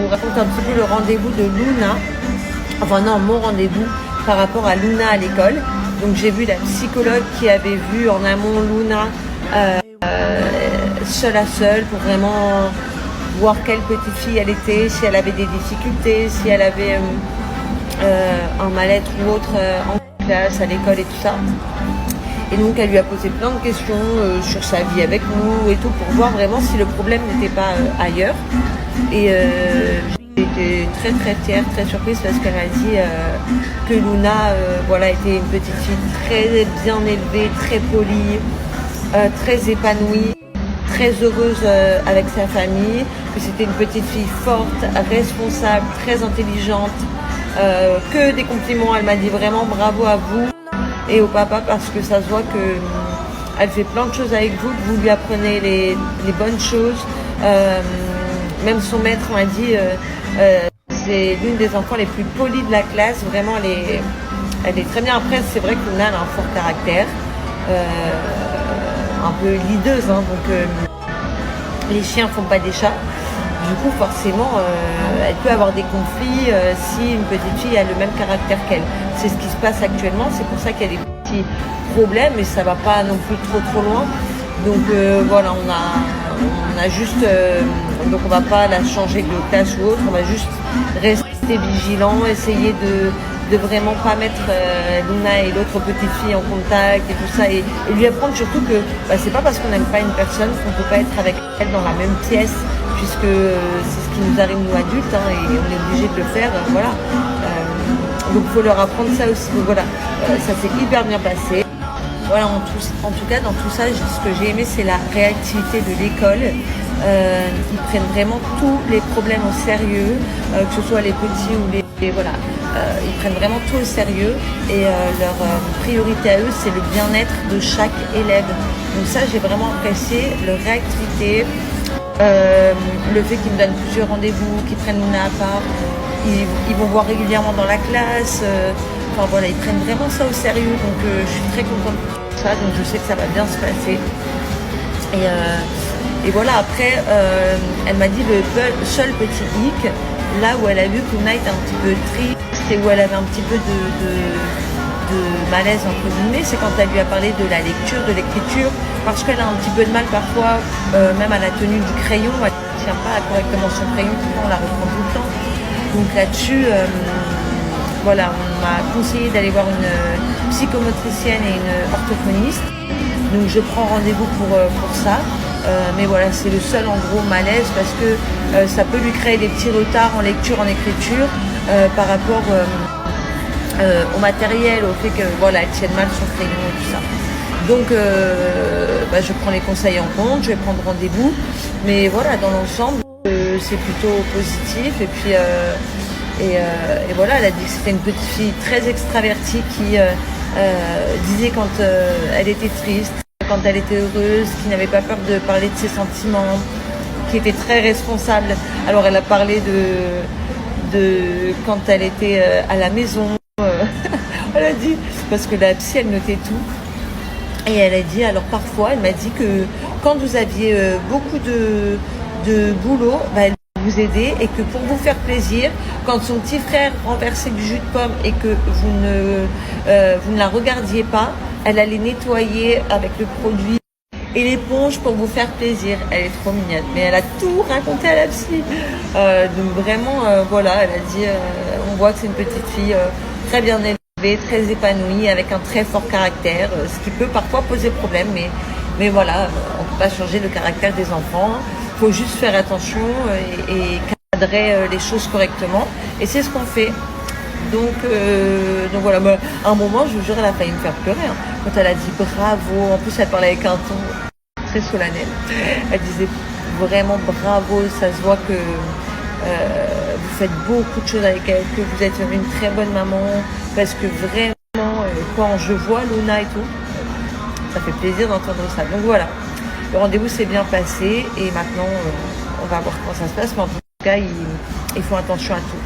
vous raconte un petit peu le rendez-vous de Luna. Enfin non, mon rendez-vous par rapport à Luna à l'école. Donc j'ai vu la psychologue qui avait vu en amont Luna seule à seule pour vraiment voir quelle petite fille elle était, si elle avait des difficultés, si elle avait un mal-être ou autre en classe, à l'école et tout ça. Et donc elle lui a posé plein de questions sur sa vie avec nous et tout pour voir vraiment si le problème n'était pas ailleurs. Et j'étais très très fière, très surprise parce qu'elle m'a dit que Luna était une petite fille très bien élevée, très polie, très épanouie, très heureuse avec sa famille, que c'était une petite fille forte, responsable, très intelligente, que des compliments. Elle m'a dit vraiment bravo à vous et au papa parce que ça se voit que elle fait plein de choses avec vous, que vous lui apprenez les bonnes choses. Même son maître m'a dit c'est l'une des enfants les plus polies de la classe. Vraiment, elle est très bien. Après, c'est vrai que Luna a un fort caractère, un peu leaduse, hein, donc les chiens font pas des chats. Du coup, forcément, elle peut avoir des conflits si une petite fille a le même caractère qu'elle. C'est ce qui se passe actuellement. C'est pour ça qu'il y a des petits problèmes, mais ça va pas non plus trop loin. Donc voilà, on a juste, donc on va pas la changer de classe ou autre. On va juste rester vigilant, essayer de vraiment pas mettre Luna et l'autre petite fille en contact et tout ça, et lui apprendre surtout que c'est pas parce qu'on n'aime pas une personne qu'on peut pas être avec elle dans la même pièce, puisque c'est ce qui nous arrive nous adultes, hein, et on est obligé de le faire, voilà. Donc il faut leur apprendre ça aussi. Donc voilà, ça s'est hyper bien passé. Voilà, en tout cas, dans tout ça, ce que j'ai aimé, c'est la réactivité de l'école. Ils prennent vraiment tous les problèmes au sérieux, que ce soit les petits ou les... Voilà, ils prennent vraiment tout au sérieux et leur priorité à eux, c'est le bien-être de chaque élève. Donc ça, j'ai vraiment apprécié leur réactivité, le fait qu'ils me donnent plusieurs rendez-vous, qu'ils prennent Luna à part, ils vont voir régulièrement dans la classe. Enfin voilà, ils prennent vraiment ça au sérieux, donc je suis très contente de ça, donc je sais que ça va bien se passer. Et voilà, après, elle m'a dit le seul petit hic, là où elle a vu que Luna était un petit peu triste et où elle avait un petit peu de malaise entre guillemets, c'est quand elle lui a parlé de la lecture, de l'écriture, parce qu'elle a un petit peu de mal parfois, même à la tenue du crayon, elle ne tient pas correctement son crayon, on la reprend tout le temps. Donc là-dessus, voilà, on m'a conseillé d'aller voir une psychomotricienne et une orthophoniste. Donc je prends rendez-vous pour ça. Mais voilà, c'est le seul en gros malaise parce que ça peut lui créer des petits retards en lecture, en écriture par rapport au matériel, au fait que voilà, elle tienne mal son crayon et tout ça. Donc je prends les conseils en compte, je vais prendre rendez-vous. Mais voilà, dans l'ensemble, c'est plutôt positif. Et puis et voilà, elle a dit que c'était une petite fille très extravertie qui disait quand elle était triste, quand elle était heureuse, qui n'avait pas peur de parler de ses sentiments, qui était très responsable. Alors elle a parlé de quand elle était à la maison, elle a dit, parce que la psy elle notait tout, et elle a dit, alors parfois elle m'a dit que quand vous aviez beaucoup de boulot, elle vous aider et que pour vous faire plaisir, quand son petit frère renversait du jus de pomme et que vous ne la regardiez pas, elle allait nettoyer avec le produit et l'éponge pour vous faire plaisir. Elle est trop mignonne, mais elle a tout raconté à la psy. Donc vraiment, voilà, elle a dit, on voit que c'est une petite fille très bien élevée, très épanouie, avec un très fort caractère, ce qui peut parfois poser problème, mais voilà, on ne peut pas changer le caractère des enfants. Il faut juste faire attention et cadrer les choses correctement. Et c'est ce qu'on fait. Donc voilà, à un moment, je vous jure, elle a failli me faire pleurer. Hein. Quand elle a dit bravo, en plus elle parlait avec un ton très solennel. Elle disait vraiment bravo, ça se voit que vous faites beaucoup de choses avec elle, que vous êtes une très bonne maman. Parce que vraiment, quand je vois Luna et tout, ça fait plaisir d'entendre ça. Donc voilà. Le rendez-vous s'est bien passé et maintenant on va voir comment ça se passe, mais en tout cas ils font attention à tout.